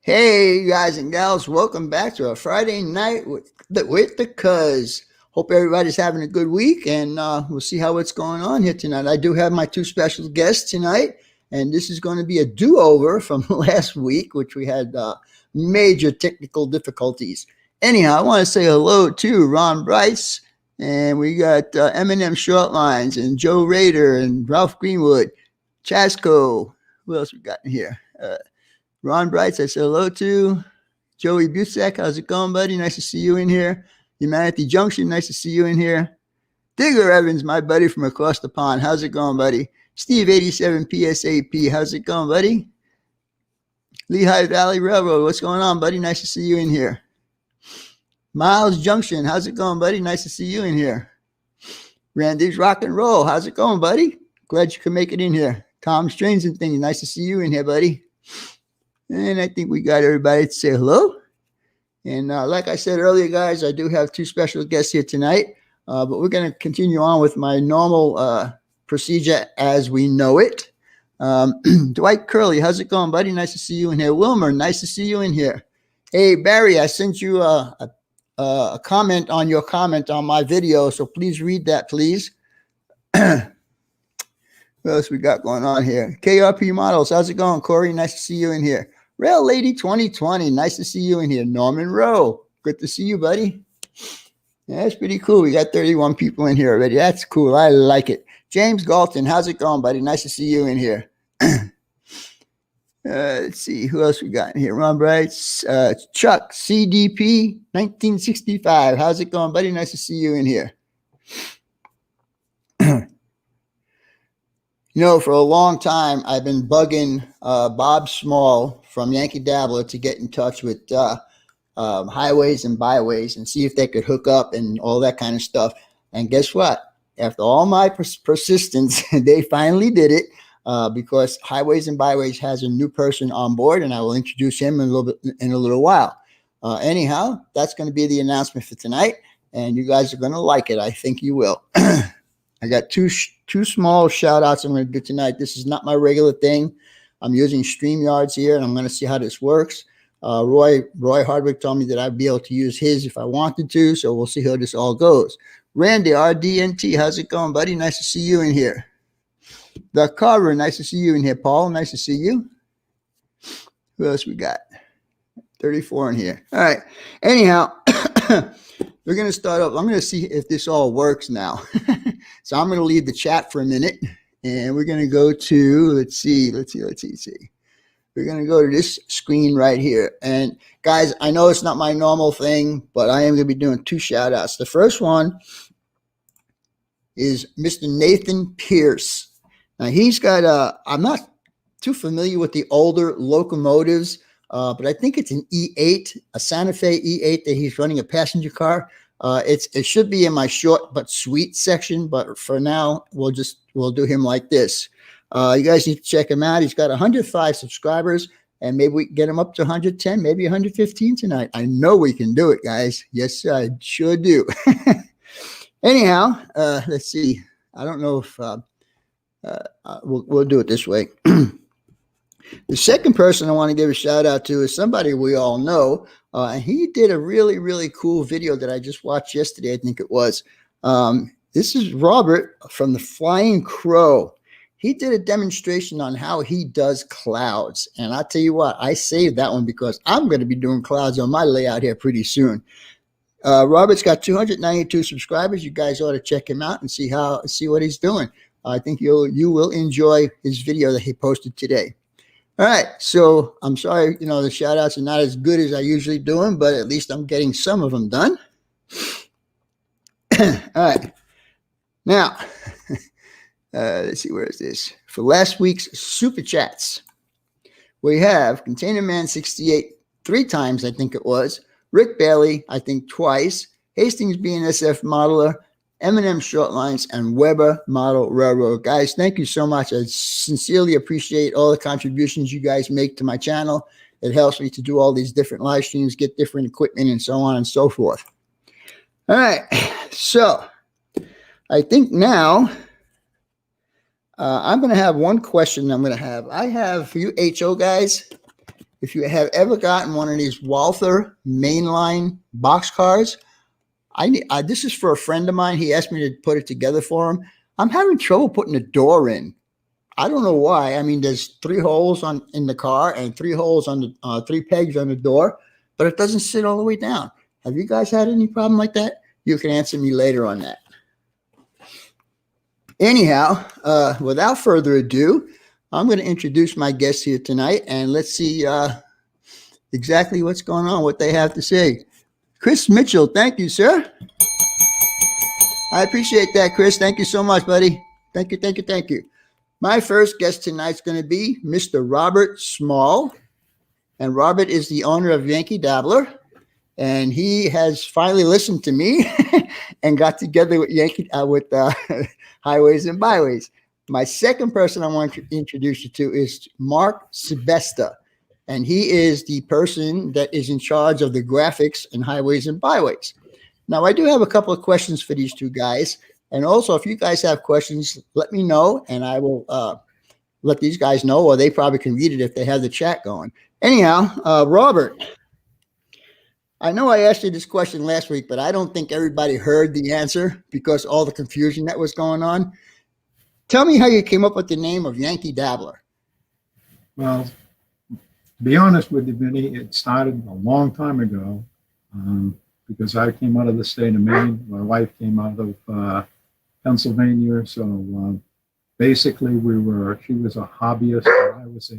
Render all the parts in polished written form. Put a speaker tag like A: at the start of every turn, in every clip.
A: Hey guys and gals, welcome back to a Friday night with the cuz. Hope everybody's having a good week, and we'll see how it's going on here tonight. I do have my two special guests tonight, and this is going to be a do-over from last week, which we had major technical difficulties. Anyhow, I want to say hello to Ron Bryce, and we got Eminem Shortlines and Joe Rader and Ralph Greenwood, Chasco. Who else we got in here? Ron Brights, I said hello to. Joey Busak, how's it going, buddy? Nice to see you in here. Humanity Junction, nice to see you in here. Digger Evans, my buddy from across the pond, how's it going, buddy? Steve 87 PSAP, how's it going, buddy? Lehigh Valley Railroad, what's going on, buddy? Nice to see you in here. Miles Junction, how's it going, buddy? Nice to see you in here. Randy's Rock and Roll, how's it going, buddy? Glad you could make it in here. Tom Strange and Things, nice to see you in here, buddy. And I think we got everybody to say hello. And like I said earlier, guys, I do have two special guests here tonight. But we're going to continue on with my normal procedure as we know it. Dwight Curley, how's it going, buddy? Nice to see you in here. Wilmer, nice to see you in here. Hey, Barry, I sent you a comment on your comment on my video, so please read that, please. What else we got going on here? KRP Models, how's it going, Corey? Nice to see you in here. Rail Lady 2020, nice to see you in here. Norman Rowe, good to see you, buddy. Yeah, that's pretty cool. We got 31 people in here already. That's cool. I like it. James Galton, how's it going, buddy? Nice to see you in here. Let's see, who else we got in here? Ron Brights, Chuck, CDP 1965. How's it going, buddy? Nice to see you in here. You know, for a long time, I've been bugging Bob Small from Yankee Dabbler to get in touch with highways and byways and see if they could hook up and all that kind of stuff. And guess what? After all my persistence, they finally did it because Highways and Byways has a new person on board, and I will introduce him in a little while. Anyhow, that's going to be the announcement for tonight, and you guys are going to like it. I think you will. I got two small shout outs I'm going to do tonight. This is not my regular thing. I'm using StreamYards here, and I'm going to see how this works. Roy Hardwick told me that I'd be able to use his if I wanted to, so we'll see how this all goes. Randy, RDNT, how's it going, buddy? Nice to see you in here. The Carver, nice to see you in here. Paul, nice to see you. Who else we got? 34 in here. All right. Anyhow, we're going to start off. I'm going to see if this all works now. So I'm going to leave the chat for a minute, and we're going to go to, let's see. We're going to go to this screen right here. And guys, I know it's not my normal thing, but I am going to be doing two shout outs. The first one is Mr. Nathan Pierce. Now he's got I'm not too familiar with the older locomotives, but I think it's an E8, a Santa Fe E8 that he's running a passenger car. It should be in my short but sweet section, but for now we'll do him like this. You guys need to check him out. He's got 105 subscribers, and maybe we can get him up to 110, maybe 115 tonight. I know we can do it, guys. Yes, I sure do. Anyhow, let's see. I don't know if we'll do it this way. The second person I want to give a shout out to is somebody we all know. And he did a really, really cool video that I just watched yesterday, I think it was. This is Robert from the Flying Crow. He did a demonstration on how he does clouds. And I'll tell you what, I saved that one because I'm going to be doing clouds on my layout here pretty soon. Robert's got 292 subscribers. You guys ought to check him out and see what he's doing. I think you will enjoy his video that he posted today. All right, so I'm sorry, the shout outs are not as good as I usually do them, but at least I'm getting some of them done. All right, now, let's see, where is this? For last week's Super Chats, we have Container Man 68 3 times, I think it was, Rick Bailey, I think twice, Hastings BNSF Modeler, Eminem Shortlines, and Weber Model Railroad. Guys, thank you so much. I sincerely appreciate all the contributions you guys make to my channel. It helps me to do all these different live streams, get different equipment, and so on and so forth. All right, so I think now I'm going to have one question I have for you HO guys. if you have ever gotten one of these Walther mainline box cars, this is for a friend of mine. He asked me to put it together for him. I'm having trouble putting the door in. I don't know why. I mean, there's 3 holes in the car and 3 holes on the 3 pegs on the door, but it doesn't sit all the way down. Have you guys had any problem like that? You can answer me later on that. Anyhow, without further ado, I'm going to introduce my guests here tonight, and let's see exactly what's going on, what they have to say. Chris Mitchell, thank you, sir. I appreciate that, Chris. Thank you so much, buddy. Thank you, thank you, thank you. My first guest tonight is going to be Mr. Robert Small, and Robert is the owner of Yankee Dabbler, and he has finally listened to me and got together with Yankee with Highways and Byways. My second person I want to introduce you to is Mark SEBESTA, and he is the person that is in charge of the graphics in Highways and Byways. Now, I do have a couple of questions for these two guys, and also if you guys have questions, let me know, and I will let these guys know, or they probably can read it if they have the chat going. Anyhow, Robert, I know I asked you this question last week, but I don't think everybody heard the answer because all the confusion that was going on. Tell me how you came up with the name of Yankee Dabbler.
B: Well, to be honest with you, Vinny, it started a long time ago because I came out of the state of Maine. My wife came out of Pennsylvania. So basically, she was a hobbyist. I was a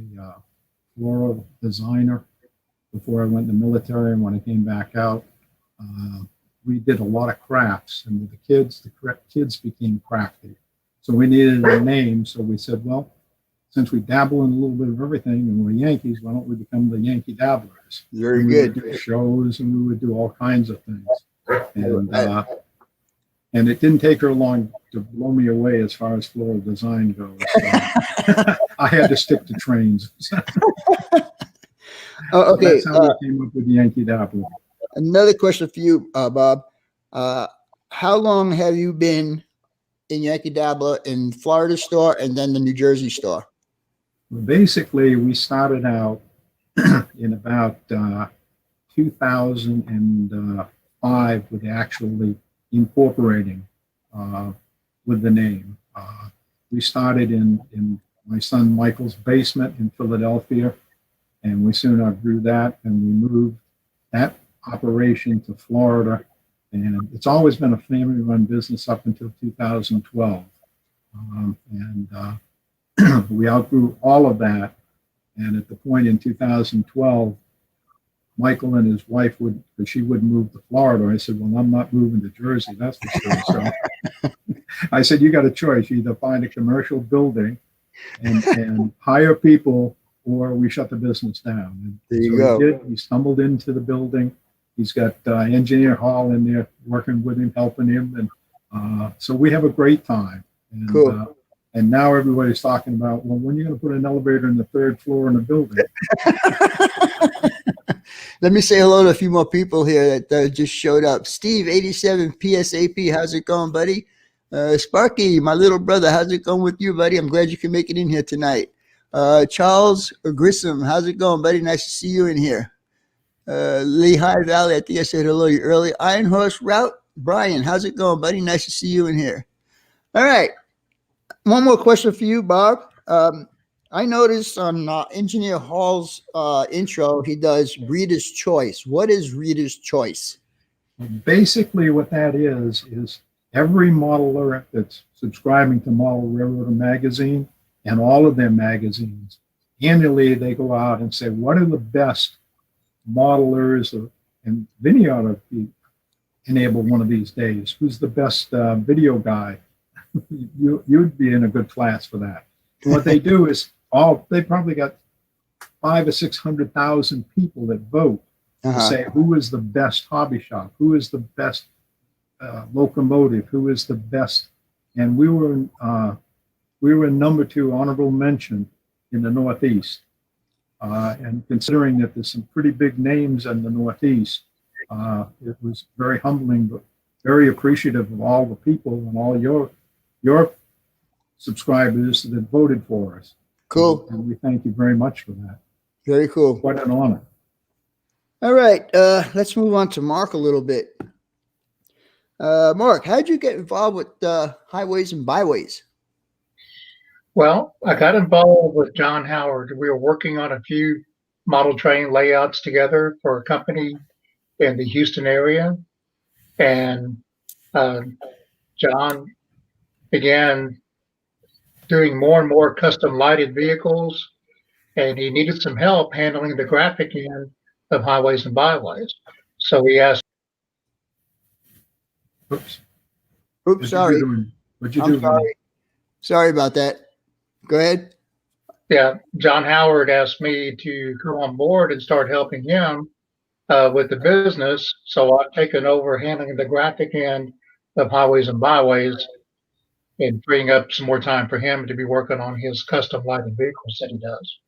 B: floral designer before I went in the military, and when I came back out, we did a lot of crafts, and with the kids became crafty. So we needed a name, so we said, well, since we dabble in a little bit of everything, and we're Yankees, why don't we become the Yankee Dabblers?
A: Very good.
B: We would do shows, and we would do all kinds of things. And it didn't take her long to blow me away as far as floral design goes. So I had to stick to trains.
A: Okay.
B: That's how we came up with the Yankee Dabbler.
A: Another question for you, Bob. How long have you been in Yankee Dabbler in Florida store and then the New Jersey store?
B: Basically, we started out in about 2005 with actually incorporating with the name. We started in my son Michael's basement in Philadelphia, and we soon outgrew that, and we moved that operation to Florida. And it's always been a family-run business up until 2012. We outgrew all of that. And at the point in 2012, Michael and his wife she wouldn't move to Florida. I said, well, I'm not moving to Jersey, that's for sure. So I said, you got a choice. You either find a commercial building and hire people, or we shut the business down. And
A: there you go.
B: He did. He stumbled into the building. He's got Engineer Hall in there working with him, helping him. And so we have a great time. And,
A: cool.
B: And now everybody's talking about, well, when are you going to put an elevator in the 3rd floor in the building?
A: Let me say hello to a few more people here that just showed up. Steve, 87 PSAP, how's it going, buddy? Sparky, my little brother, how's it going with you, buddy? I'm glad you can make it in here tonight. Charles Grissom, how's it going, buddy? Nice to see you in here. Lehigh Valley, I think I said hello to you early. Iron Horse Route, Brian, how's it going, buddy? Nice to see you in here. All right. One more question for you, Bob. I noticed on Engineer Hall's intro, he does Reader's Choice. What is Reader's Choice?
B: Basically, what that is every modeler that's subscribing to Model Railroader magazine and all of their magazines, annually they go out and say, what are the best modelers, and Vinny ought to be enabled one of these days. Who's the best video guy? You'd be in a good class for that. So what they do is they probably got 500,000 or 600,000 people that vote to say who is the best hobby shop, who is the best locomotive, who is the best. And we were in #2 honorable mention in the Northeast. And considering that there's some pretty big names in the Northeast, it was very humbling, but very appreciative of all the people and all your subscribers that voted for us.
A: Cool.
B: And we thank you very much for that.
A: Very cool.
B: Quite an honor.
A: All right, let's move on to Mark a little bit. Mark, how did you get involved with highways and byways?
C: Well, I got involved with John Howard. We were working on a few model train layouts together for a company in the Houston area. And uh, John began doing more and more custom lighted vehicles, and he needed some help handling the graphic end of highways and byways. So he asked.
B: Oops.
A: Oops, sorry.
B: What'd you
A: I'm
B: do?
A: sorry. Sorry about that. Go ahead.
C: Yeah, John Howard asked me to come on board and start helping him with the business. So I've taken over handling the graphic end of highways and byways and freeing up some more time for him to be working on his custom lighting vehicles that he does.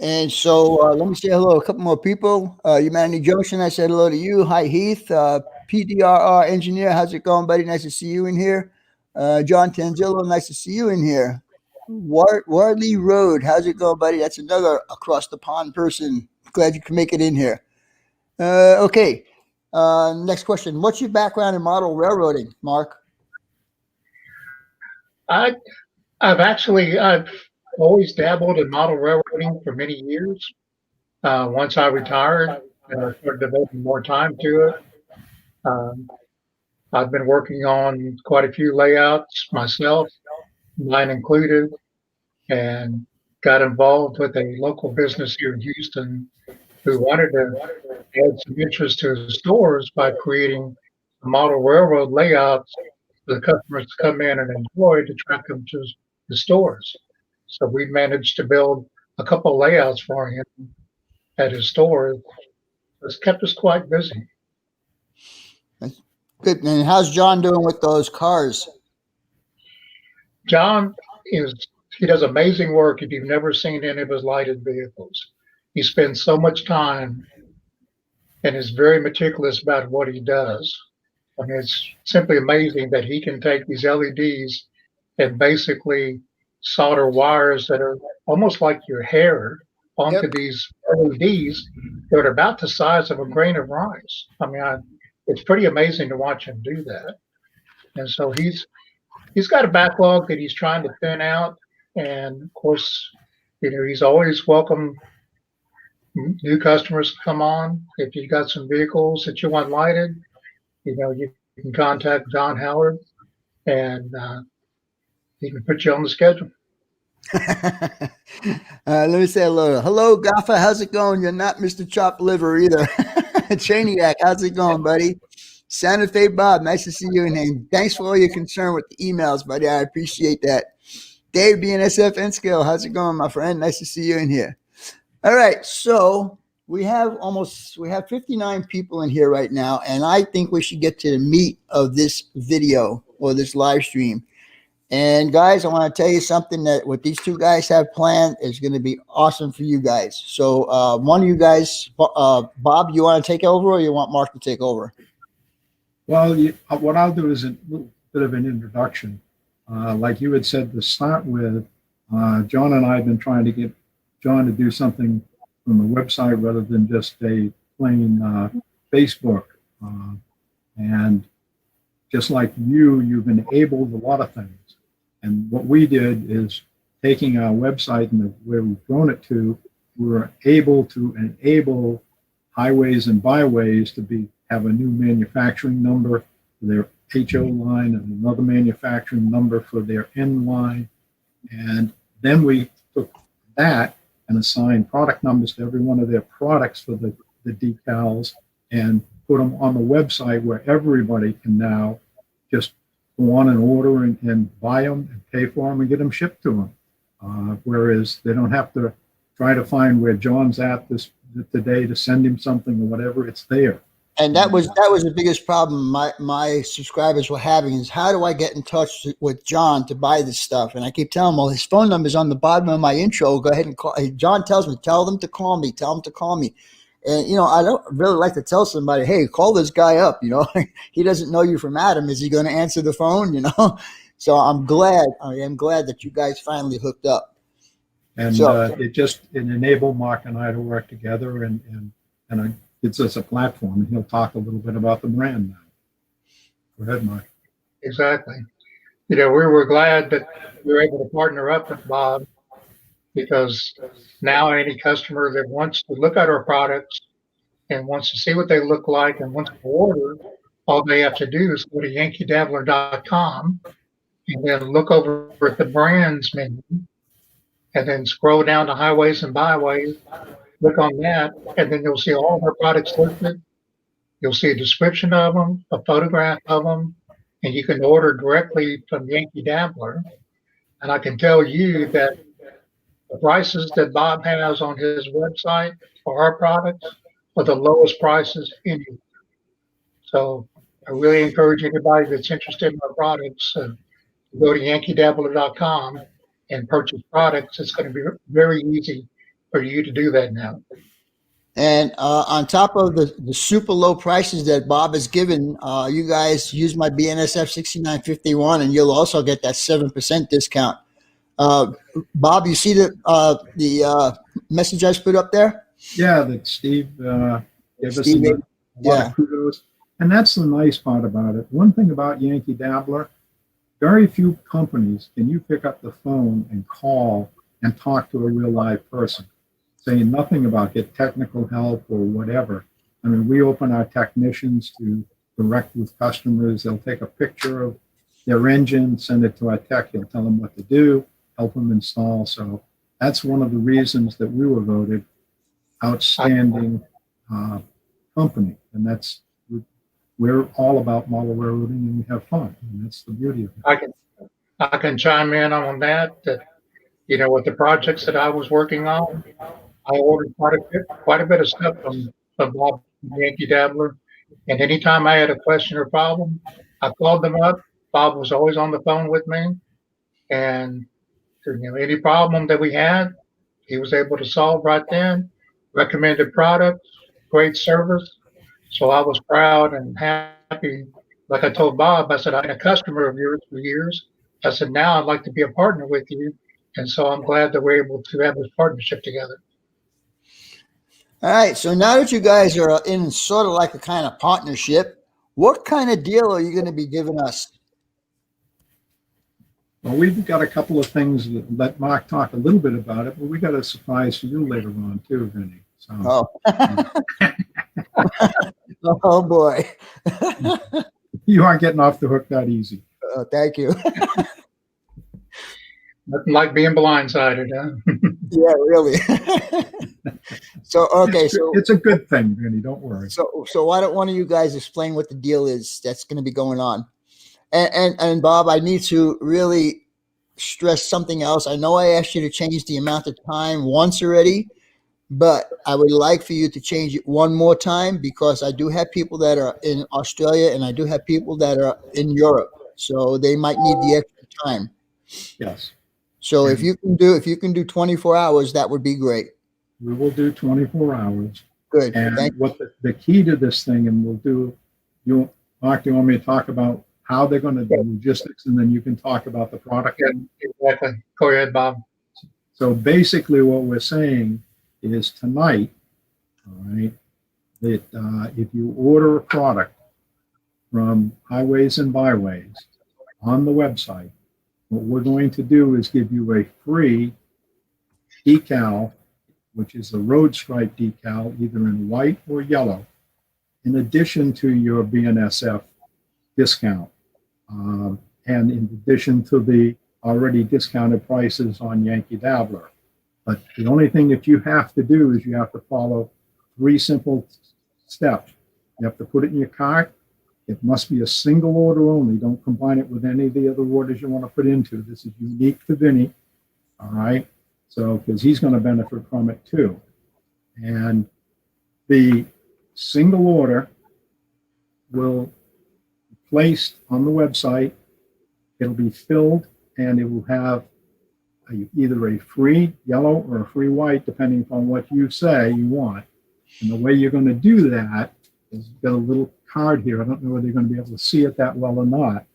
A: And so let me say hello to a couple more people. Humanity Junction, I said hello to you. Hi, Heath. PDRR Engineer, how's it going, buddy? Nice to see you in here. John Tanzillo, nice to see you in here. Wardley Road, how's it going, buddy? That's another across the pond person. Glad you can make it in here. Okay. Next question. What's your background in model railroading, Mark?
C: I've always dabbled in model railroading for many years. Once I retired, I started devoting more time to it. I've been working on quite a few layouts myself, mine included, and got involved with a local business here in Houston who wanted to add some interest to his stores by creating a model railroad layouts for the customers to come in and enjoy to track them to the stores. So we managed to build a couple of layouts for him at his store. It's kept us quite busy.
A: Good. And how's John doing with those cars?
C: John he does amazing work if you've never seen any of his lighted vehicles. He spends so much time and is very meticulous about what he does. I mean, it's simply amazing that he can take these LEDs and basically solder wires that are almost like your hair onto these LEDs that are about the size of a grain of rice. I mean, it's pretty amazing to watch him do that. And so he's got a backlog that he's trying to thin out. And of course, he's always welcome new customers to come on. If you got some vehicles that you want lighted, you can contact John Howard and he can put you on the schedule.
A: Let me say hello. Hello, Gaffa. How's it going? You're not Mr. Chop Liver either. Chaniac, how's it going, buddy? Santa Fe Bob, nice to see you in here. Thanks for all your concern with the emails, buddy. I appreciate that. Dave, BNSF N-Scale, how's it going, my friend? Nice to see you in here. All right, so we have 59 people in here right now, and I think we should get to the meat of this video or this live stream. And guys, I want to tell you something that what these two guys have planned is going to be awesome for you guys. So one of you guys, Bob, you want to take over or you want Mark to take over?
B: Well, what I'll do is a little bit of an introduction. Like you had said to start with, John and I have been trying to get John to do something from the website rather than just a plain Facebook. And just like you've enabled a lot of things. And what we did is taking our website and where we've grown it to, we were able to enable highways and byways to have a new manufacturing number for their HO line and another manufacturing number for their N line. And then we took that and assigned product numbers to every one of their products for the decals and put them on the website where everybody can now just go on and order and buy them and pay for them and get them shipped to them. Whereas they don't have to try to find where John's at today to send him something or whatever. It's there.
A: And that was the biggest problem my subscribers were having is how do I get in touch with John to buy this stuff? And I keep telling them, well, his phone number is on the bottom of my intro. Go ahead and call. John tells me, tell them to call me. Tell them to call me. And, I don't really like to tell somebody, hey, call this guy up. He doesn't know you from Adam. Is he going to answer the phone? So I am glad that you guys finally hooked up.
B: And
A: So,
B: it enabled Mark and I to work together, and it gives us a platform. And he'll talk a little bit about the brand now. Go ahead, Mark.
C: Exactly. We were glad that we were able to partner up with Bob, because now any customer that wants to look at our products and wants to see what they look like and wants to order, all they have to do is go to yankeedabbler.com and then look over at the brands menu and then scroll down to highways and byways, click on that, and then you'll see all of our products listed. You'll see a description of them, a photograph of them, and you can order directly from Yankee Dabbler. And I can tell you that the prices that Bob has on his website for our products are the lowest prices anywhere. So I really encourage anybody that's interested in our products to go to yankeedabbler.com and purchase products. It's going to be very easy for you to do that now.
A: and on top of the super low prices that Bob has given, you guys use my BNSF 6951, and you'll also get that 7% discount. Bob, you see the message I just put up there?
B: Yeah, that Steve gave us
A: Steve,
B: a lot
A: yeah.
B: of kudos. And that's the nice part about it. One thing about Yankee Dabbler, very few companies can you pick up the phone and call and talk to a real live person, saying nothing about get technical help or whatever. I mean, we open our technicians to direct with customers. They'll take a picture of their engine, send it to our tech. He'll tell them what to do, help them install. So that's one of the reasons that we were voted outstanding company. And we're all about model railroading, and we have fun. And that's the beauty of it.
C: I can chime in on that. With the projects that I was working on, I ordered quite a bit of stuff from Bob Yankee Dabbler. And anytime I had a question or problem, I called them up. Bob was always on the phone with me. And any problem that we had, he was able to solve right then. Recommended products, great service. So I was proud and happy. Like I told Bob, I said, I've been a customer of yours for years. I said, now I'd like to be a partner with you. And so I'm glad that we're able to have this partnership together.
A: All right. So now that you guys are in sort of like a kind of partnership, what kind of deal are you going to be giving us?
B: Well, we've got a couple of things that let Mark talk a little bit about it, but we got a surprise for you later on too, Vinny. So,
A: Oh boy.
B: You aren't getting off the hook that easy.
A: Thank you.
C: Nothing like being blindsided, huh?
A: Yeah, really. So, okay.
B: It's a good thing, Vinny. Don't worry.
A: So why don't one of you guys explain what the deal is that's going to be going on? And Bob, I need to really stress something else. I know I asked you to change the amount of time once already, but I would like for you to change it one more time, because I do have people that are in Australia and I do have people that are in Europe. So they might need the extra time.
B: Yes.
A: So if you can do 24 hours, that would be great.
B: We will do 24 hours.
A: Good.
B: And what the key to this thing, and Mark, do you want me to talk about how they're going to do logistics, and then you can talk about the product?
C: Yeah, exactly. Go ahead, Bob.
B: So basically what we're saying is tonight, all right, that if you order a product from Highways and Byways on the website, what we're going to do is give you a free decal, which is a road stripe decal, either in white or yellow, in addition to your BNSF discount, and in addition to the already discounted prices on Yankee Dabbler. But the only thing that you have to do is you have to follow 3 simple steps. You have to put it in your cart. It must be a single order only. Don't combine it with any of the other orders you want to put into. This is unique to Vinny, all right? So, because he's going to benefit from it too. And the single order will be placed on the website. It'll be filled, and it will have either a free yellow or a free white, depending upon what you say you want. And the way you're going to do that is you've got a little card here. I don't know whether you're going to be able to see it that well or not.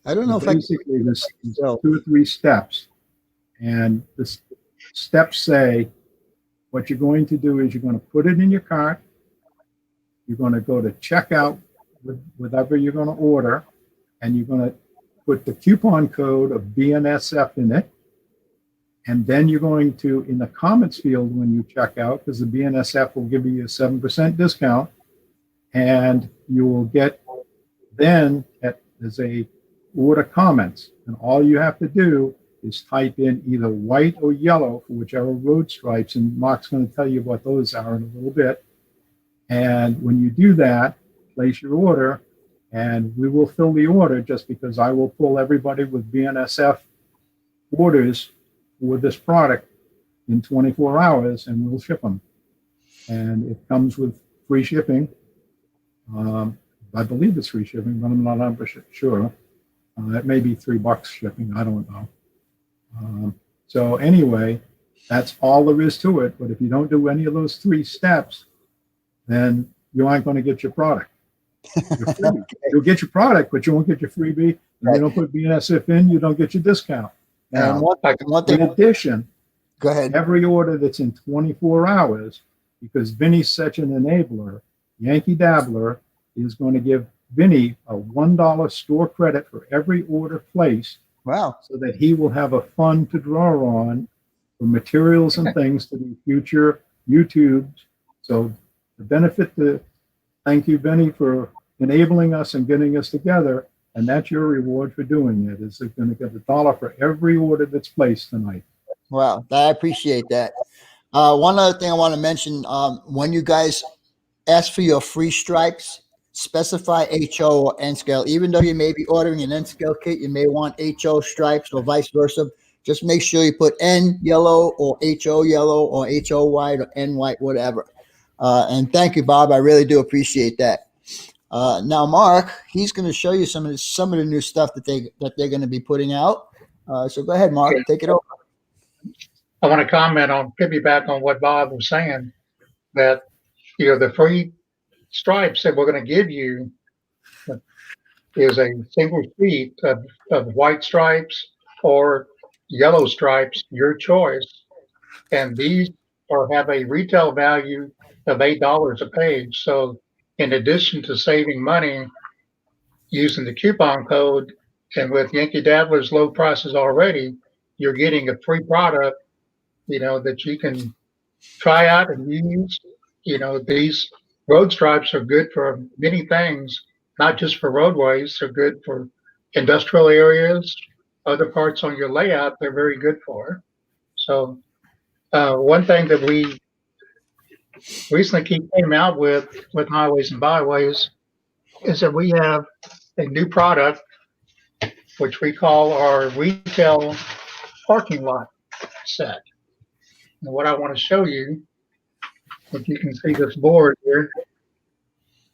A: I don't know if
B: basically there's 2 or 3 steps, and this steps say what you're going to do is you're going to put it in your cart. You're going to go to checkout with whatever you're going to order, and you're going to put the coupon code of BNSF in it. And then you're going to, in the comments field when you check out, because the BNSF will give you a 7% discount, and you will get then as a order comments. And all you have to do is type in either white or yellow for whichever road stripes, and Mark's going to tell you what those are in a little bit. And when you do that, place your order, and we will fill the order, just because I will pull everybody with BNSF orders for this product in 24 hours, and we'll ship them. And it comes with free shipping. I believe it's free shipping, but I'm not 100% sure. It may be $3 shipping. I don't know. So anyway, that's all there is to it. But if you don't do any of those 3 steps, then you aren't going to get your product. You'll get your product, but you won't get your freebie. If you don't put BNSF in, you don't get your discount. Now,
A: one thing,
B: in addition,
A: go ahead.
B: every order that's in 24 hours, because Vinny's such an enabler, Yankee Dabbler is going to give Vinny a $1 store credit for every order placed.
A: Wow.
B: So that he will have a fund to draw on for materials and things to do future YouTubes. So the benefit to thank you, Vinny, for enabling us and getting us together. And that's your reward for doing it, is they're going to get $1 for every order that's placed tonight.
A: Wow. I appreciate that. One other thing I want to mention, when you guys ask for your free stripes, specify HO or N scale. Even though you may be ordering an N scale kit, you may want HO stripes or vice versa. Just make sure you put N yellow or HO yellow or HO white or N white, whatever. And thank you, Bob. I really do appreciate that. Now, Mark, he's going to show you some of the new stuff that they're going to be putting out. So go ahead, Mark, take it over.
C: I want to piggyback on what Bob was saying, that the free stripes that we're going to give you is a single sheet of white stripes or yellow stripes, your choice. And these have a retail value of $8 a page. So in addition to saving money using the coupon code, and with Yankee Dabbler's low prices already, you're getting a free product, that you can try out and use. These road stripes are good for many things, not just for roadways. They're good for industrial areas, other parts on your layout. They're very good for. So one thing that we recently came out with Highways and Byways is that we have a new product which we call our retail parking lot set. And what I want to show you, if you can see this board here,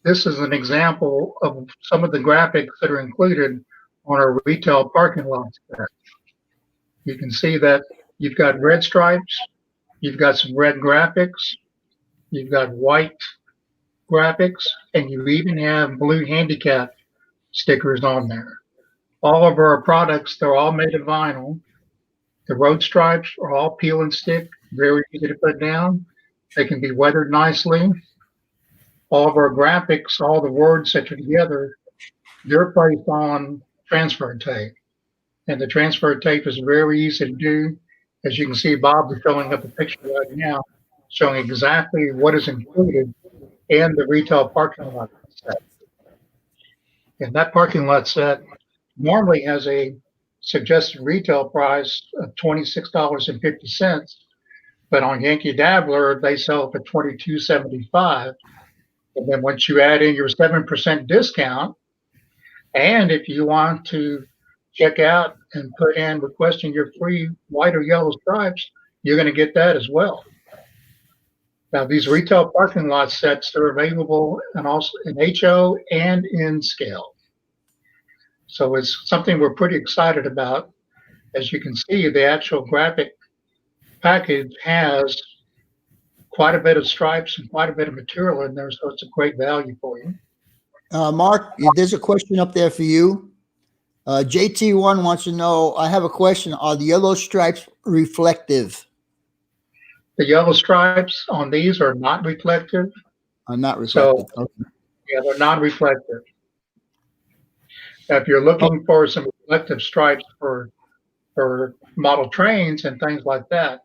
C: this is an example of some of the graphics that are included on our retail parking lot set. You can see that you've got red stripes, you've got some red graphics, you've got white graphics, and you even have blue handicap stickers on there. All of our products, they're all made of vinyl. The road stripes are all peel and stick, very easy to put down. They can be weathered nicely. All of our graphics, all the words that are together, they're placed on transfer tape. And the transfer tape is very easy to do. As you can see, Bob is showing up a picture right now showing exactly what is included in the retail parking lot set. And that parking lot set normally has a suggested retail price of $26.50, but on Yankee Dabbler, they sell for $22.75. And then once you add in your 7% discount, and if you want to check out and put in requesting your free white or yellow stripes, you're going to get that as well. Now, these retail parking lot sets are available and also in HO and in scale. So it's something we're pretty excited about. As you can see, the actual graphic package has quite a bit of stripes and quite a bit of material in there, so it's a great value for you.
A: Mark, there's a question up there for you. JT1 wants to know, I have a question. Are the yellow stripes reflective?
C: The yellow stripes on these are not reflective.
A: Not
C: So,
A: reflected. Okay.
C: yeah, they're non-reflective. Now, if you're
A: Oh,
C: looking for some reflective stripes for model trains and things like that,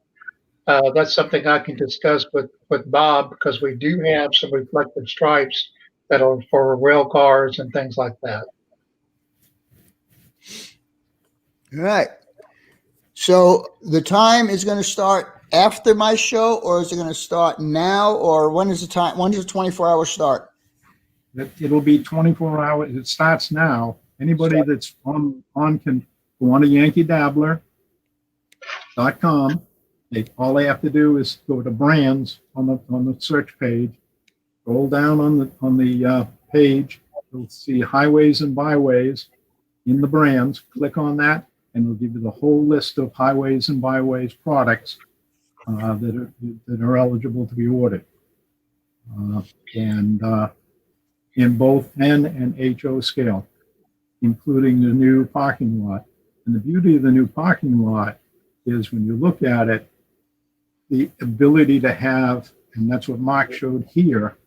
C: that's something I can discuss with Bob because we do have some reflective stripes that are for rail cars and things like that.
A: all right. So the time is going to start after my show, or is it going to start now, or when is the time? When does the 24-hour start?
B: It'll be 24 hours. It starts now. Anybody that's on can go on to yankeedabbler.com. All they have to do is go to brands on the search page, scroll down on the page. You'll see highways and byways in the brands. Click on that, and it'll give you the whole list of highways and byways products that are eligible to be ordered. And in both N and HO scale, including the new parking lot. And the beauty of the new parking lot is when you look at it, the ability to have, and that's what Mark showed here,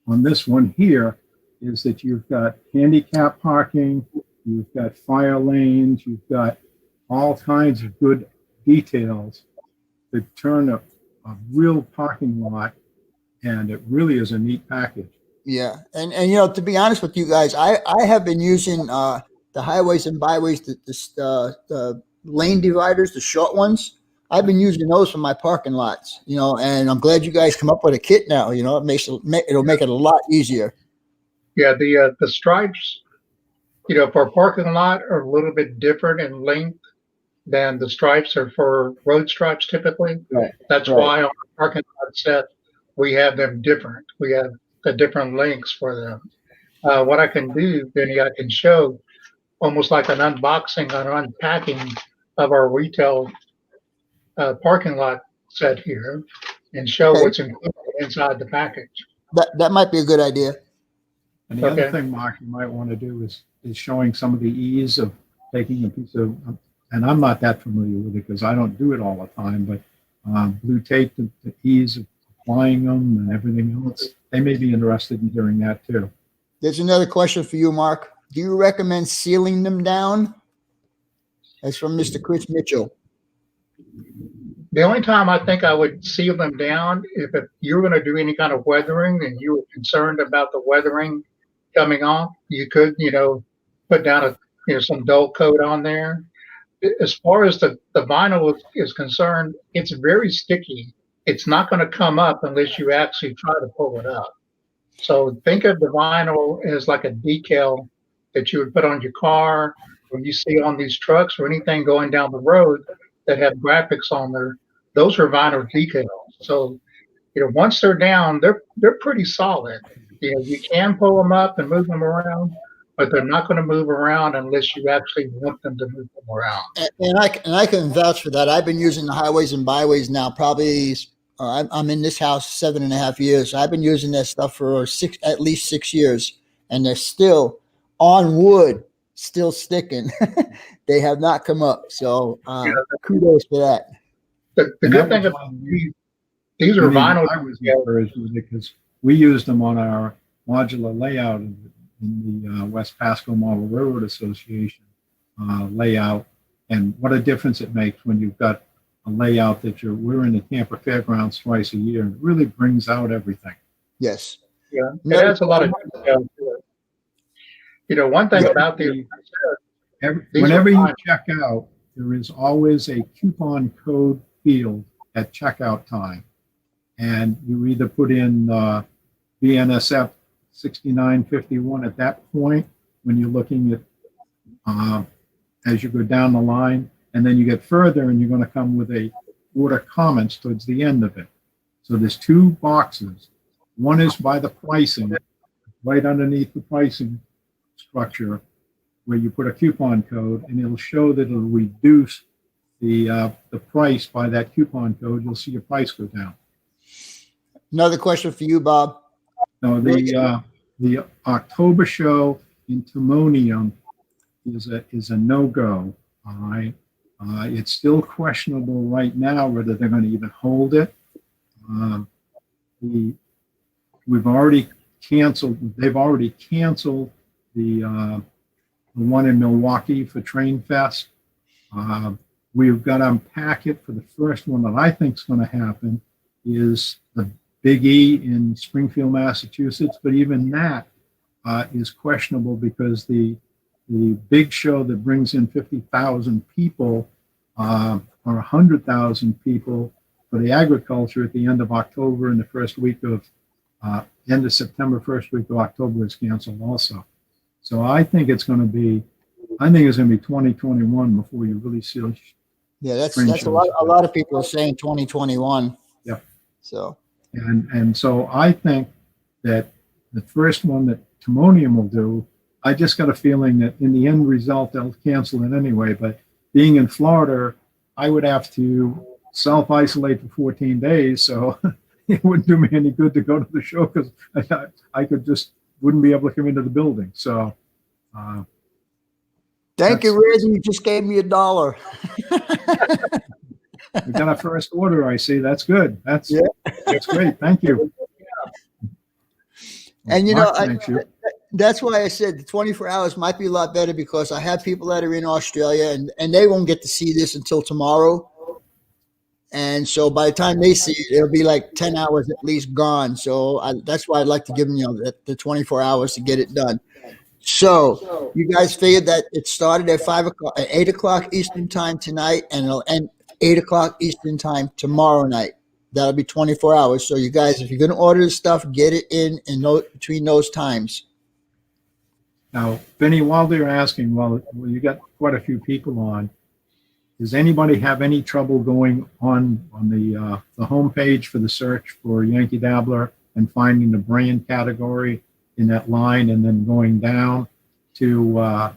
B: on this one here, is that you've got handicapped parking, you've got fire lanes, you've got all kinds of good details that turn a real parking lot, and it really is a neat package.
A: Yeah, and to be honest with you guys, I have been using the highways and byways, the lane dividers, the short ones. I've been using those for my parking lots, and I'm glad you guys come up with a kit now. It'll make it a lot easier.
C: Yeah, the stripes, for a parking lot are a little bit different in length than the stripes are for road stripes typically.
A: Right.
C: That's why on the parking lot set, we have them different. We have the different lengths for them. What I can do, Benny, I can show almost like an unboxing or unpacking of our retail parking lot set here and show what's included inside the package.
A: That might be a good idea.
B: And the other thing, Mark, you might want to do is showing some of the ease of taking a piece of, and I'm not that familiar with it because I don't do it all the time, but blue tape, the ease of applying them and everything else. They may be interested in hearing that too.
A: There's another question for you, Mark. Do you recommend sealing them down? That's from Mr. Chris Mitchell.
C: The only time I think I would seal them down if you were going to do any kind of weathering and you were concerned about the weathering coming off, you could, put down some dull coat on there. As far as the vinyl is concerned, it's very sticky. It's not going to come up unless you actually try to pull it up. So think of the vinyl as like a decal that you would put on your car when you see on these trucks or anything going down the road that have graphics on there. Those are vinyl decals. So, once they're down, they're pretty solid. You can pull them up and move them around, but they're not going to move around unless you actually want them to move them around.
A: And I can vouch for that. I've been using the highways and byways now probably. I'm in this house 7.5 years. I've been using that stuff for at least 6 years, and they're still on wood, still sticking. They have not come up. So kudos for that.
C: The good thing about these are vinyl.
B: I was encouraged with it because we used them on our modular layout in the West Pasco Model Railroad Association layout, and what a difference it makes when you've got a layout that we're in the Tampa Fairgrounds twice a year, and it really brings out everything.
A: Yes.
C: Yeah, it adds a lot of detail to it. One thing about
B: whenever you check out, there is always a coupon code field at checkout time, and you either put in BNSF 6951 at that point when you're looking at as you go down the line. And then you get further and you're going to come with a order comments towards the end of it. So there's 2 boxes. One is by the pricing, right underneath the pricing structure, where you put a coupon code and it'll show that it'll reduce the price by that coupon code. You'll see your price go down.
A: Another question for you, Bob.
B: No, the October show in Timonium is a no-go. All right. It's still questionable right now whether they're going to even hold it. Um, the, we've already canceled, they've already canceled the one in Milwaukee for Train Fest. We've got on packet for the first one that I think is going to happen is the Big E in Springfield, Massachusetts. But even that is questionable because the big show that brings in 50,000 people or 100,000 people for the agriculture at the end of October and the first week of end of September, first week of October is canceled also. So I think it's going to be 2021 before you really see.
A: Yeah, that's a lot of people are saying 2021.
B: Yeah.
A: So
B: and so I think that the first one that Timonium will do, I just got a feeling that in the end result they'll cancel it anyway. But being in Florida, I would have to self-isolate for 14 days, so it wouldn't do me any good to go to the show because I wouldn't be able to come into the building. So.
A: Thank you, Reggie. You just gave me $1.
B: We got our first order, I see. That's good. That's great. Thank you.
A: And
B: Mark,
A: that's why I said the 24 hours might be a lot better because I have people that are in Australia and they won't get to see this until tomorrow. And so by the time they see it, it'll be like 10 hours at least gone. So that's why I'd like to give them, the 24 hours to get it done. So you guys figured that it started at 8 o'clock Eastern time tonight, and it'll end 8 o'clock Eastern time tomorrow night. That'll be 24 hours. So you guys, if you're going to order the stuff, get it in between those times.
B: Now, Benny, while they're asking, well, you got quite a few people on. Does anybody have any trouble going on the homepage for the search for Yankee Dabbler and finding the brand category in that line and then going down to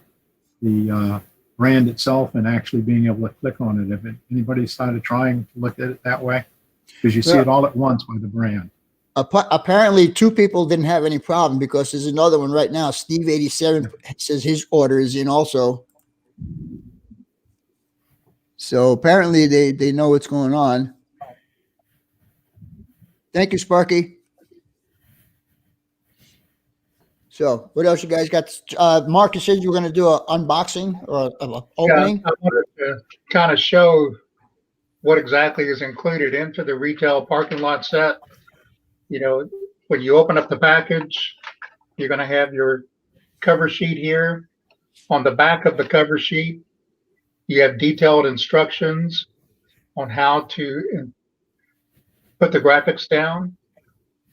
B: the brand itself and actually being able to click on it? If anybody started trying to look at it that way? Because you see it all at once by the brand.
A: Apparently, 2 people didn't have any problem because there's another one right now. Steve 87 says his order is in also. So apparently they know what's going on. Thank you, Sparky. So what else you guys got? Marcus said you were going to do an unboxing or an opening.
C: Yeah, I wanted to kind of show what exactly is included into the retail parking lot set. When you open up the package, you're going to have your cover sheet here. On the back of the cover sheet, you have detailed instructions on how to put the graphics down.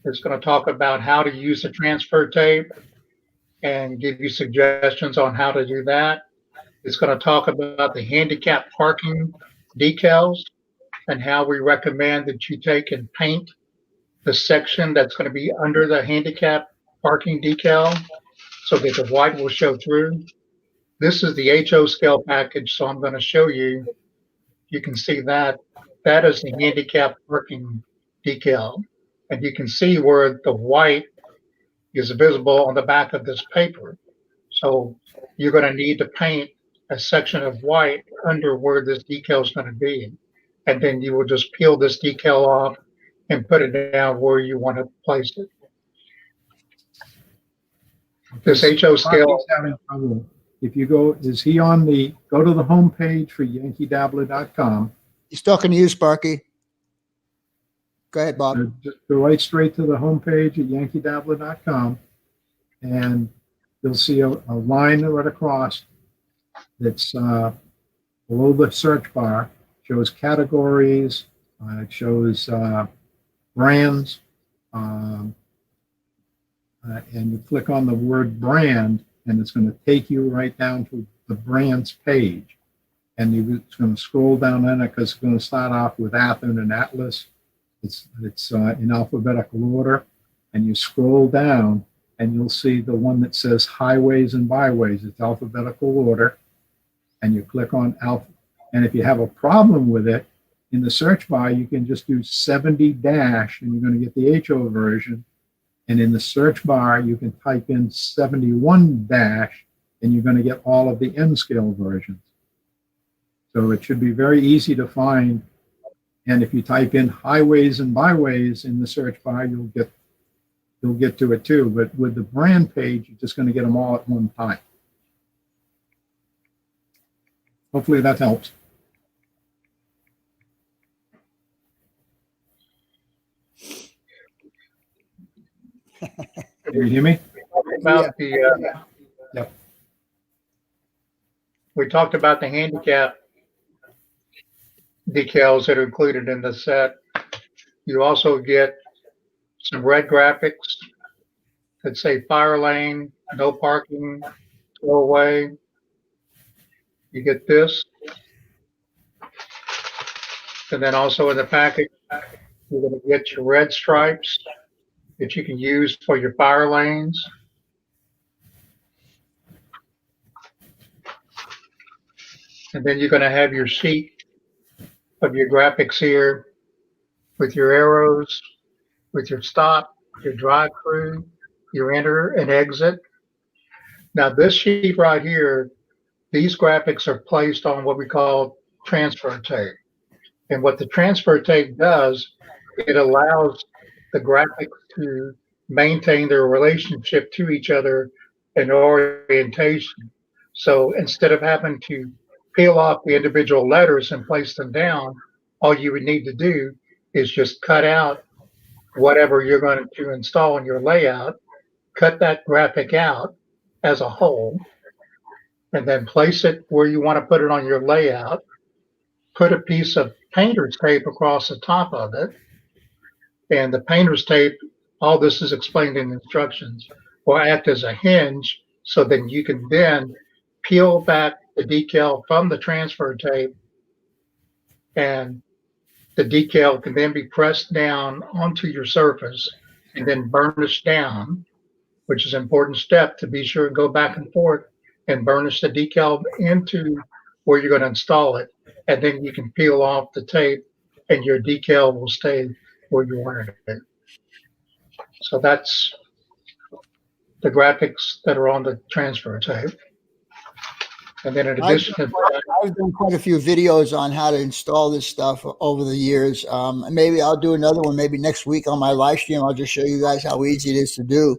C: It's going to talk about how to use the transfer tape and give you suggestions on how to do that. It's going to talk about the handicapped parking decals and how we recommend that you take and paint the section that's going to be under the handicapped parking decal so that the white will show through. This is the HO scale package, so I'm going to show you. You can see that. That is the handicapped parking decal. And you can see where the white is visible on the back of this paper. So you're going to need to paint a section of white under where this decal is going to be. And then you will just peel this decal off and put it down where you want to place it. This HO scale.
B: If you go to the homepage for yankeedabbler.com.
A: He's talking to you, Sparky. Go ahead, Bob.
B: Just go right straight to the homepage at yankeedabbler.com, and you'll see a line right across that's below the search bar. Shows categories. It shows brands. And you click on the word brand, and it's going to take you right down to the brand's page. And it's going to scroll down in it because it's going to start off with Athens and Atlas. It's in alphabetical order. And you scroll down, and you'll see the one that says highways and byways. It's alphabetical order. And you click on alpha. And if you have a problem with it, in the search bar, you can just do 70 dash, and you're going to get the HO version. And in the search bar, you can type in 71 dash, and you're going to get all of the N scale versions. So it should be very easy to find And if you type in highways and byways in the search bar, you'll get to it too. But with the brand page, you're just going to get them all at one time. Hopefully that helps. Can you hear me?
C: About
B: Yep.
C: we talked about the handicap decals that are included in the set. You also get some red graphics that say fire lane, no parking, go away. You get this. And then also in the package, you're going to get your red stripes that you can use for your fire lanes. And then you're going to have your sheet of your graphics here with your arrows, with your stop, your drive through, your enter and exit. Now this sheet right here, these graphics are placed on what we call transfer tape. And what the transfer tape does, it allows the graphics to maintain their relationship to each other and orientation. So instead of having to peel off the individual letters and place them down, all you would need to do is just cut out whatever you're going to install in your layout, cut that graphic out as a whole, and then place it where you want to put it on your layout, put a piece of painter's tape across the top of it, and the painter's tape, all this is explained in the instructions, will act as a hinge so that you can then peel back the decal from the transfer tape, and the decal can then be pressed down onto your surface and then burnished down, which is an important step to be sure to go back and forth and burnish the decal into where you're going to install it. And then you can peel off the tape and your decal will stay where you wanted it. So that's the graphics that are on the transfer tape. And then in addition to that,
A: I've done quite a few videos on how to install this stuff over the years. And maybe I'll do another one maybe next week on my live stream. I'll just show you guys how easy it is to do.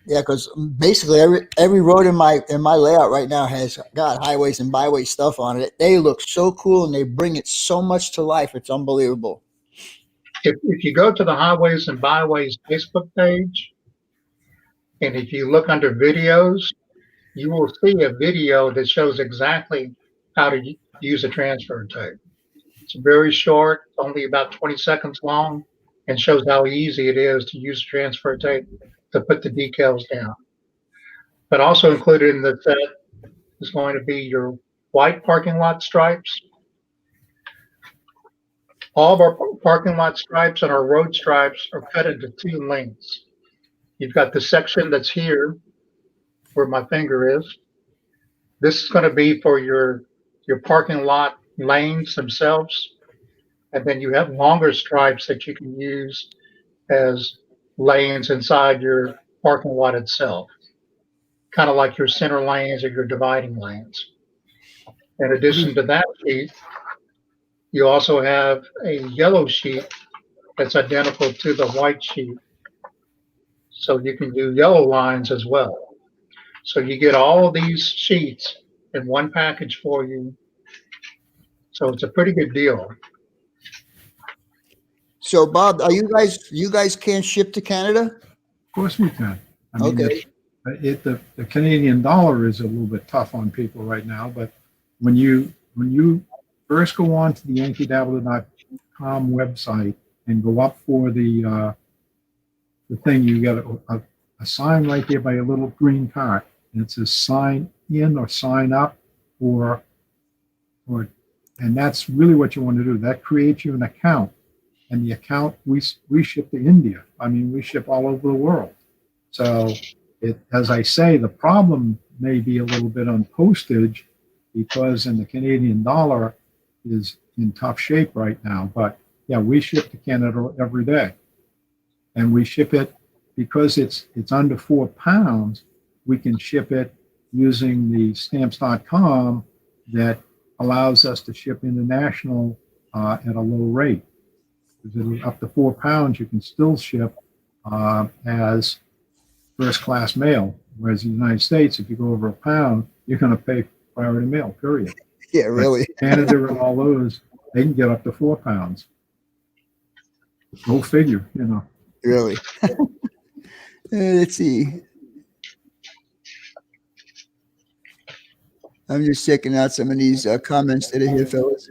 A: Yeah, because basically every road in my layout right now has got highways and byways stuff on it. They look so cool and they bring it so much to life. It's unbelievable.
C: if you go to the Highways and Byways Facebook page, and if you look under videos, you will see a video that shows exactly how to use a transfer tape. It's very short, only about 20 seconds long, and shows how easy it is to use transfer tape to put the decals down. But also included in the set is going to be your white parking lot stripes. All of our parking lot stripes and our road stripes are cut into two lengths. You've got the section that's here where my finger is. This is going to be for your parking lot lanes themselves. And then you have longer stripes that you can use as lanes inside your parking lot itself, kind of like your center lanes or your dividing lanes. In addition to that sheet, you also have a yellow sheet that's identical to the white sheet. So you can do yellow lines as well. So you get all of these sheets in one package for you. So it's a pretty good deal.
A: So Bob, are you guys can't ship to Canada?
B: Of course we can. I mean,
A: Okay.
B: the Canadian dollar is a little bit tough on people right now, but when you first go on to the yankeedabbler.com website and go up for the thing, you get a sign right there by a little green card, and it says sign in or sign up, and that's really what you want to do. That creates you an account, and the account we ship to India. I mean, we ship all over the world. So as I say, the problem may be a little bit on postage because in the Canadian dollar is in tough shape right now. But yeah, we ship to Canada every day, and we ship it because it's under 4 pounds. We can ship it using the stamps.com that allows us to ship international at a low rate. Because up to 4 pounds, you can still ship as first class mail. Whereas in the United States, if you go over 1 pound, you're going to pay priority mail, period.
A: Yeah, really.
B: But Canada and all those, they can get up to 4 pounds. Go figure, you know.
A: Really. Let's see. I'm just checking out some of these comments that are here, fellas.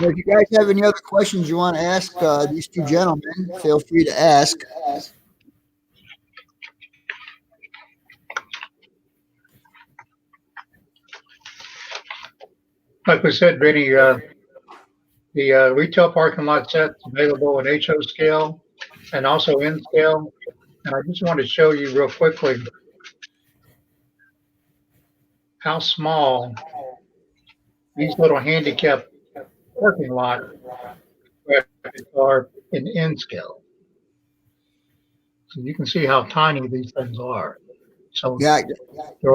A: Well, if you guys have any other questions you want to ask these two gentlemen, feel free to ask.
C: Like we said, Vinny, the retail parking lot set's available in HO scale and also in scale. And I just want to show you real quickly how small these little handicapped parking lot graphics are in scale. So you can see how tiny these things are. So
A: Yeah,
C: they're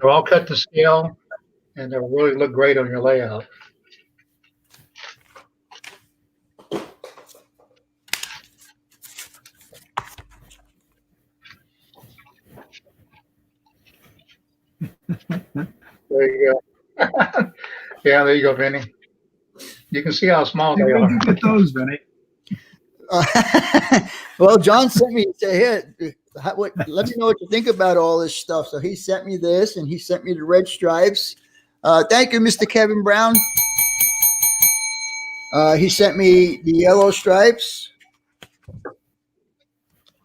C: all cut to scale, and they'll really look great on your layout. There you go. Yeah, there you go, Vinny. You can see how small
B: Hey,
C: they
B: where'd
C: are.
B: you get those, Vinny?
A: well, John sent me, say, here, let me know what you think about all this stuff. So he sent me this, and he sent me the red stripes. Thank you, Mr. Kevin Brown. He sent me the yellow stripes,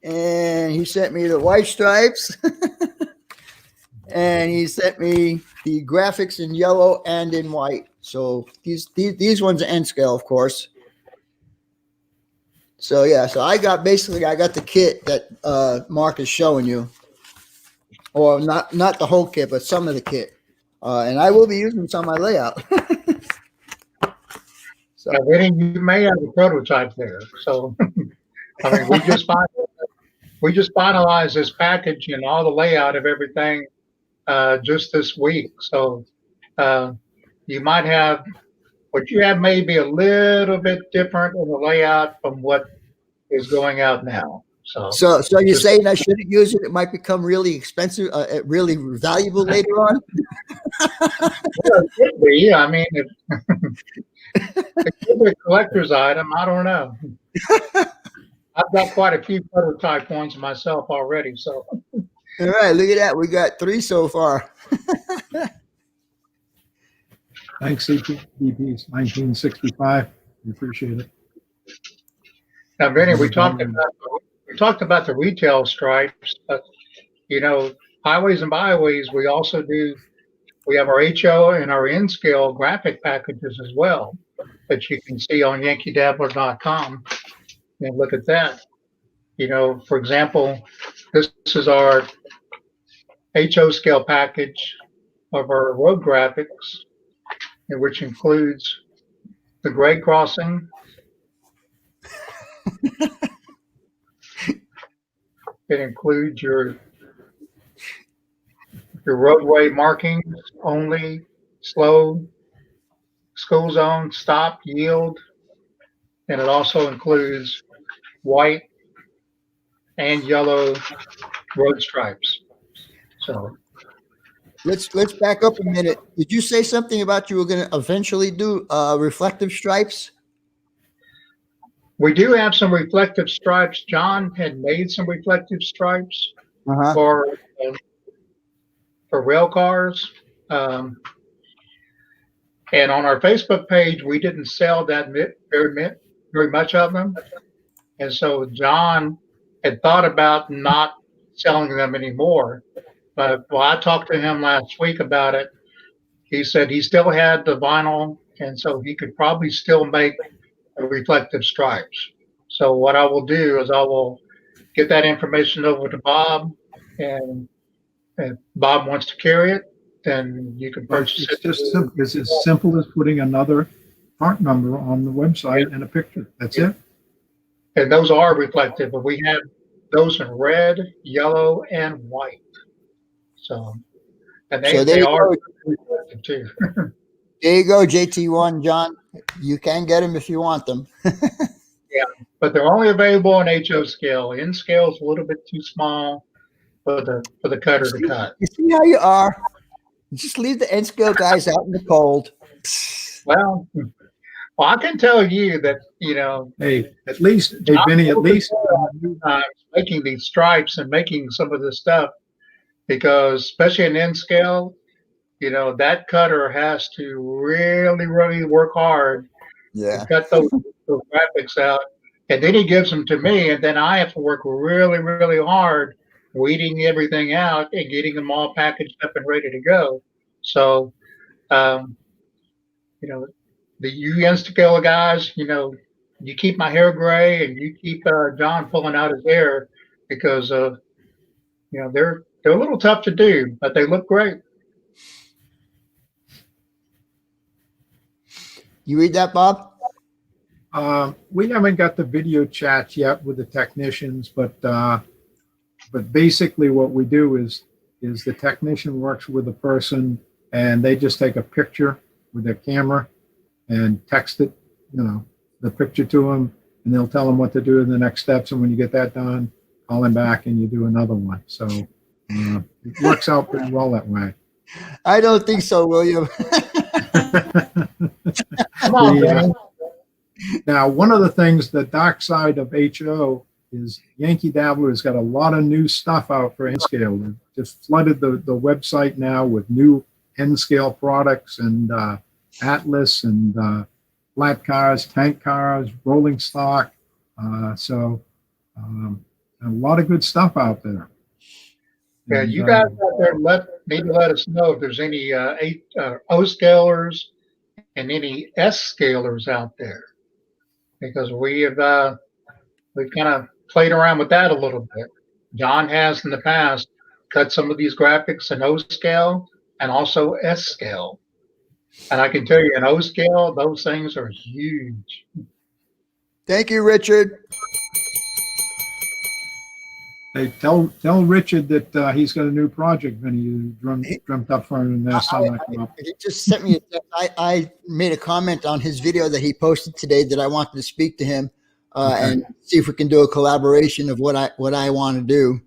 A: and he sent me the white stripes, and he sent me the graphics in yellow and in white. So these ones are N scale, of course. So yeah, so I got the kit that Mark is showing you, or not the whole kit, but some of the kit, and I will be using some on my layout. So
C: Now, Vinny, you may have a prototype there. So, I mean, we just finalized this package and all the layout of everything just this week. So, you might have what you have may be a little bit different in the layout from what is going out now.
A: So you're saying I shouldn't use it? It might become really expensive, really valuable later on.
C: Well, it could be. I mean, it could be a collector's item. I don't know. I've got quite a few prototype ones myself already. So,
A: all right, look at that. We got 3 so far.
B: Thanks, CPDP 1965. We appreciate it.
C: now, Vinny, we talked about the retail stripes, but you know, highways and byways. We also do. We have our HO and our in-scale graphic packages as well that you can see on yankeedabbler.com and look at that. You know, for example, this is our HO scale package of our road graphics, which includes the grade crossing. It includes your roadway markings only, slow, school zone, stop, yield, and it also includes white and yellow road stripes. So
A: Let's back up a minute. Did you say something about you were going to eventually do reflective stripes?
C: we do have some reflective stripes. John had made some reflective stripes
A: Uh-huh.
C: for rail cars. And on our Facebook page, we didn't sell that very much of them. And so John had thought about not selling them anymore. But while I talked to him last week about it, he said he still had the vinyl, and so he could probably still make reflective stripes. So what I will do is I will get that information over to Bob, and if Bob wants to carry it, then you can purchase
B: It's
C: it.
B: just simple. It's as simple as putting another part number on the website and a picture. That's it.
C: And those are reflective, but we have those in red, yellow, and white. So And
A: So
C: they are
A: go.
C: expensive too.
A: There you go, JT1, John. You can get them if you want them.
C: Yeah, but they're only available on HO scale. N scale is a little bit too small for the cutter to cut.
A: You see how you are. Just leave the N scale guys out in the cold.
C: Well, I can tell you that
B: Hey, at least, hey,
C: John
B: Vinny, at
C: worked
B: least,
C: making these stripes and making some of this stuff because, especially in N scale, that cutter has to really, really work hard to
A: Yeah.
C: cut those graphics out. And then he gives them to me, and then I have to work really, really hard weeding everything out and getting them all packaged up and ready to go. So, um, you know, the UN scale guys, you keep my hair gray and you keep John pulling out his hair because they're a little tough to do, but they look great.
A: You read that, Bob?
B: we haven't got the video chats yet with the technicians, but basically what we do is the technician works with the person and they just take a picture with their camera and text it, the picture to them, and they'll tell them what to do in the next steps. And when you get that done, call them back and you do another one. So it works out pretty well that way.
A: I don't think so, William.
C: Come on, man.
B: Now, one of the things, the dark side of HO is Yankee Dabbler has got a lot of new stuff out for N-scale. They've just flooded the website now with new N-scale products and Atlas and flat cars, tank cars, rolling stock. So a lot of good stuff out there.
C: Yeah,
B: And,
C: you guys out there need to let us know if there's any O scalers and any S scalers out there, because we've kind of played around with that a little bit. John has in the past cut some of these graphics in O scale and also S scale, and I can tell you in O scale those things are huge.
A: Thank you, Richard.
B: Hey, tell Richard that he's got a new project, Vinny. You dreamt up for him last time I came up.
A: He just sent me. I made a comment on his video that he posted today that I wanted to speak to him and see if we can do a collaboration of what I want to do.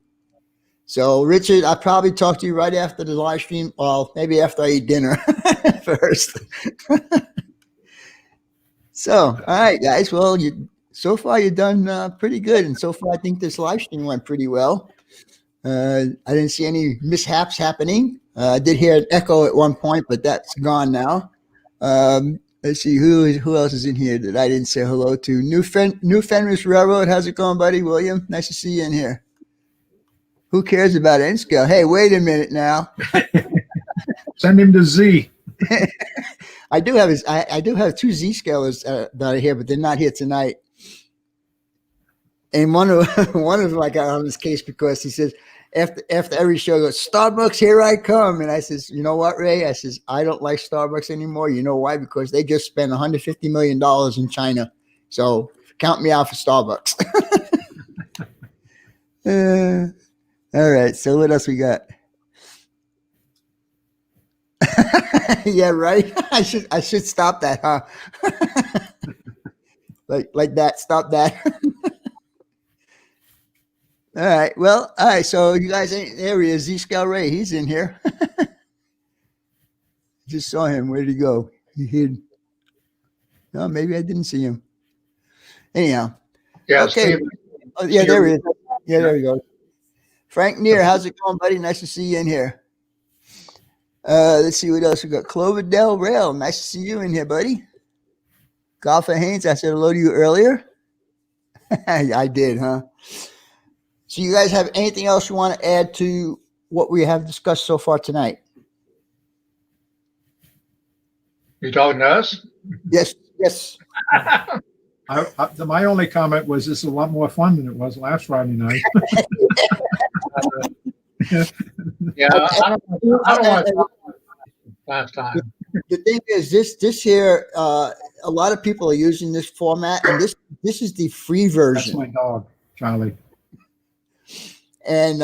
A: So, Richard, I'll probably talk to you right after the live stream. Well, maybe after I eat dinner first. So, all right, guys. Well, so far you've done pretty good, and so far I think this live stream went pretty well. I didn't see any mishaps happening. I did hear an echo at one point, but that's gone now. Let's see who else is in here that I didn't say hello to. New Fenris Railroad, how's it going, buddy? William, nice to see you in here. Who cares about N-scale? Hey, wait a minute now.
B: Send him to Z.
A: I do have two Z scalers that are here, but they're not here tonight. And one of them I got on his case because he says after every show he goes, Starbucks, here I come. And I says, you know what, Ray? I says, I don't like Starbucks anymore. You know why? Because they just spent $150 million in China. So count me out for Starbucks. All right. So what else we got? Yeah, right. I should stop that, huh? like that. Stop that. All right. Well, all right. So you guys, there he is. Z-Scale Ray. He's in here. Just saw him. Where'd he go? He hid. No, maybe I didn't see him. Anyhow.
C: Yeah.
A: Okay. Oh, yeah, there he is. Yeah, there we go. Frank Neer, how's it going, buddy? Nice to see you in here. Let's see what else we got. Cloverdale Rail. Nice to see you in here, buddy. Golfer Haynes, I said hello to you earlier. I did, huh? So you guys have anything else you want to add to what we have discussed so far tonight?
C: You talking to us?
A: Yes.
B: My only comment was this is a lot more fun than it was last Friday night.
C: Yeah, I don't want to talk last time.
A: The thing is, this here, a lot of people are using this format, and this is the free
B: That's
A: version.
B: my dog, Charlie.
A: And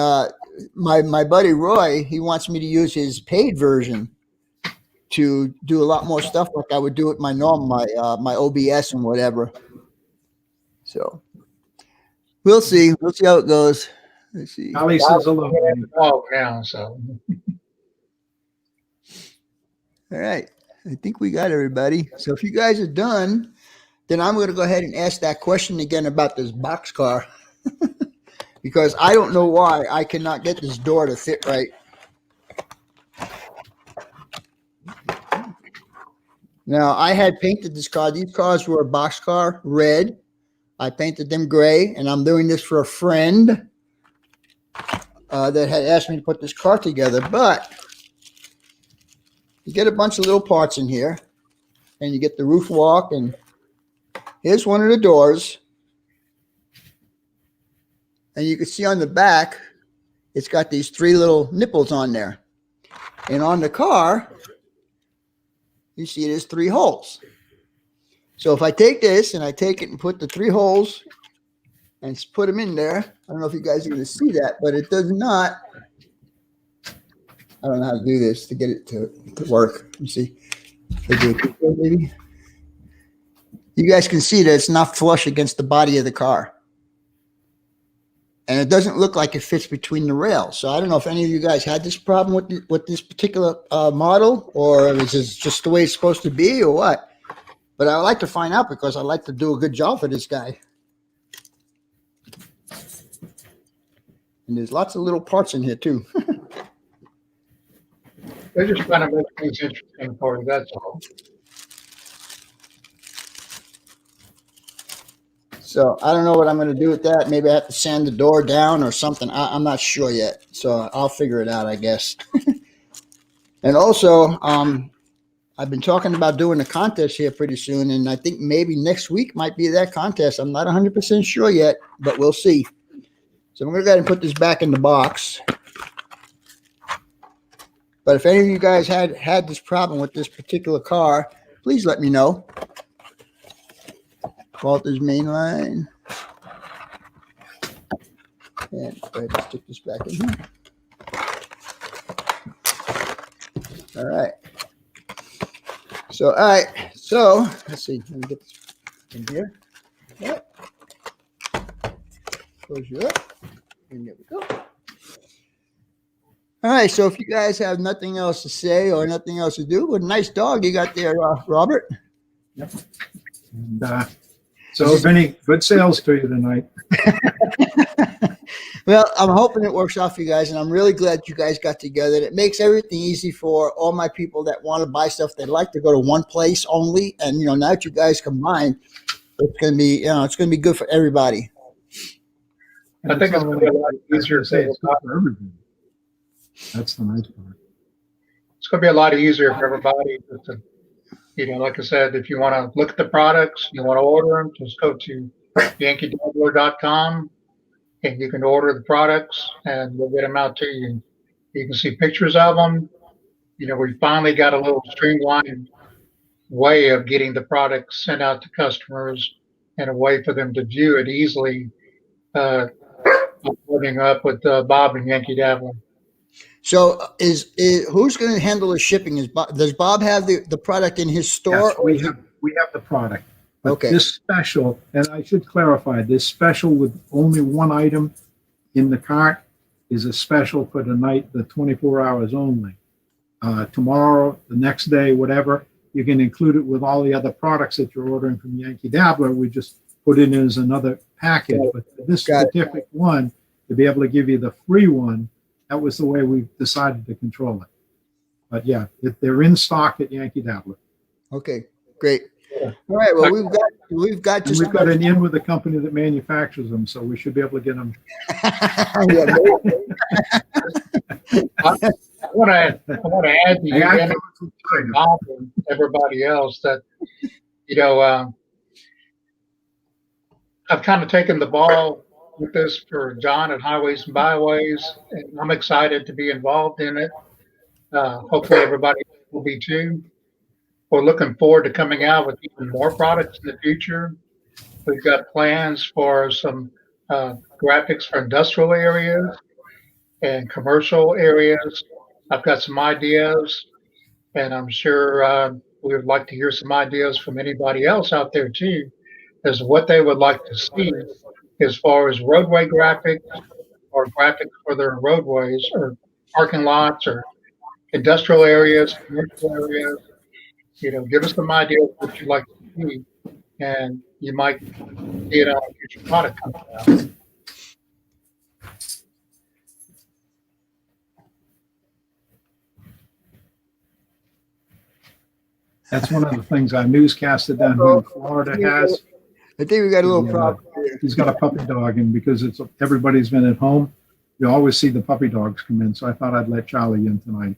A: my buddy Roy, he wants me to use his paid version to do a lot more stuff like I would do with my my OBS and whatever. So we'll see. We'll see how it goes. Let's see.
B: Ali says hello.
C: Now, so
A: All right. I think we got everybody. So if you guys are done, then I'm going to go ahead and ask that question again about this boxcar. Because I don't know why I cannot get this door to fit right. Now, I had painted this car. These cars were a boxcar, red. I painted them gray, and I'm doing this for a friend that had asked me to put this car together. But you get a bunch of little parts in here, and you get the roof walk, and here's one of the doors. And you can see on the back, it's got these 3 little nipples on there. And on the car, you see there's 3 holes. So if I take this and I take it and put the 3 holes and put them in there, I don't know if you guys are going to see that, but it does not. I don't know how to do this to get it to work. Let me see. Maybe. You guys can see that it's not flush against the body of the car. And it doesn't look like it fits between the rails. So I don't know if any of you guys had this problem with this particular model, or is this just the way it's supposed to be, or what? But I would like to find out because I'd like to do a good job for this guy. And there's lots of little parts in here too.
C: they're just trying to make things interesting for you. That's all.
A: So I don't know what I'm going to do with that. Maybe I have to sand the door down or something. I'm not sure yet. So I'll figure it out, I guess. And also, I've been talking about doing a contest here pretty soon. And I think maybe next week might be that contest. I'm not 100% sure yet, but we'll see. So I'm going to go ahead and put this back in the box. But if any of you guys had this problem with this particular car, please let me know. Walter's main line. And go ahead and stick this back in here. All right. So, all right. So, let's see. Let me get this in here. Yep. Close you up. And there we go. All right. So, if you guys have nothing else to say or nothing else to do, what a nice dog you got there, Robert.
B: Yep. And, so, Vinny, good sales to you tonight.
A: Well, I'm hoping it works out for you guys, and I'm really glad you guys got together. It makes everything easy for all my people that want to buy stuff. They'd like to go to one place only, and now that you guys combine, it's going to be, it's going to be good for everybody.
C: I think it's going to be a lot easier
B: to say it's good for everybody. That's the nice part.
C: It's going to be a lot easier for everybody. Like I said, if you want to look at the products, you want to order them, just go to yankeedabbler.com and you can order the products and we'll get them out to you. You can see pictures of them. We finally got a little streamlined way of getting the products sent out to customers and a way for them to view it easily, putting up with Bob and Yankee Dabbler.
A: So is who's going to handle the shipping? Does Bob have the product in his store?
B: Yes, we have the product. But
A: okay.
B: This special, and I should clarify, this special with only one item in the cart is a special for tonight, the 24 hours only. Tomorrow, the next day, whatever, you can include it with all the other products that you're ordering from Yankee Dabbler. We just put it in as another package. But this specific one, to be able to give you the free one, that was the way we decided to control it. But yeah, they're in stock at Yankee Dabbler.
A: Okay, great. Yeah. All right. Well, we've got
B: an in with the company that manufactures them, so we should be able to get them.
C: I want to add to you and Bob and everybody else that I've kind of taken the ball with this for John at Highways and Byways, and I'm excited to be involved in it. Hopefully, everybody will be too. We're looking forward to coming out with even more products in the future. We've got plans for some graphics for industrial areas. and commercial areas. I've got some ideas, and I'm sure we would like to hear some ideas from anybody else out there too, as to what they would like to see as far as roadway graphics or graphics for their roadways or parking lots or industrial areas, commercial areas. Give us some ideas of what you'd like to see, and you might see it on a future product coming out.
B: That's one of the things our newscaster down here in Florida has.
A: I think we got a little problem here.
B: He's got a puppy dog, and because everybody's been at home, you always see the puppy dogs come in. So I thought I'd let Charlie in tonight.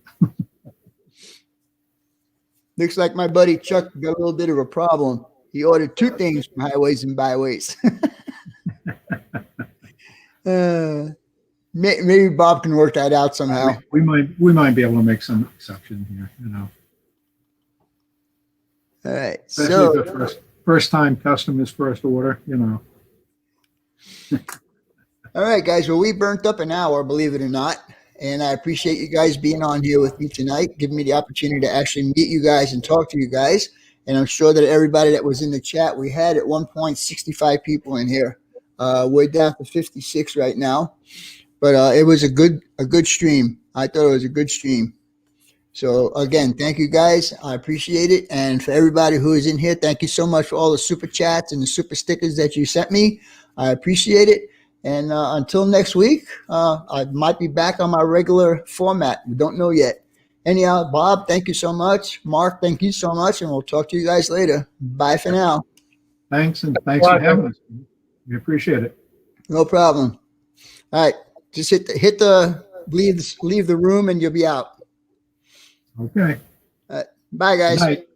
A: Looks like my buddy Chuck got a little bit of a problem. He ordered 2 things from Highways and Byways. Maybe Bob can work that out somehow.
B: We might be able to make some exception here,
A: All right.
B: Especially if the first time customer's first order,
A: All right, guys. Well, we burnt up an hour, believe it or not. And I appreciate you guys being on here with me tonight, giving me the opportunity to actually meet you guys and talk to you guys. And I'm sure that everybody that was in the chat, we had at one point 65 people in here. We're down to 56 right now. But it was a good stream. I thought it was a good stream. So, again, thank you, guys. I appreciate it. And for everybody who is in here, thank you so much for all the super chats and the super stickers that you sent me. I appreciate it. And until next week, I might be back on my regular format. We don't know yet. Anyhow, Bob, thank you so much. Mark, thank you so much. And we'll talk to you guys later. Bye for now.
B: Thanks, and thanks for having us. We appreciate it.
A: No problem. All right. Just leave the room and you'll be out.
B: Okay.
A: Bye, guys.
B: Good night.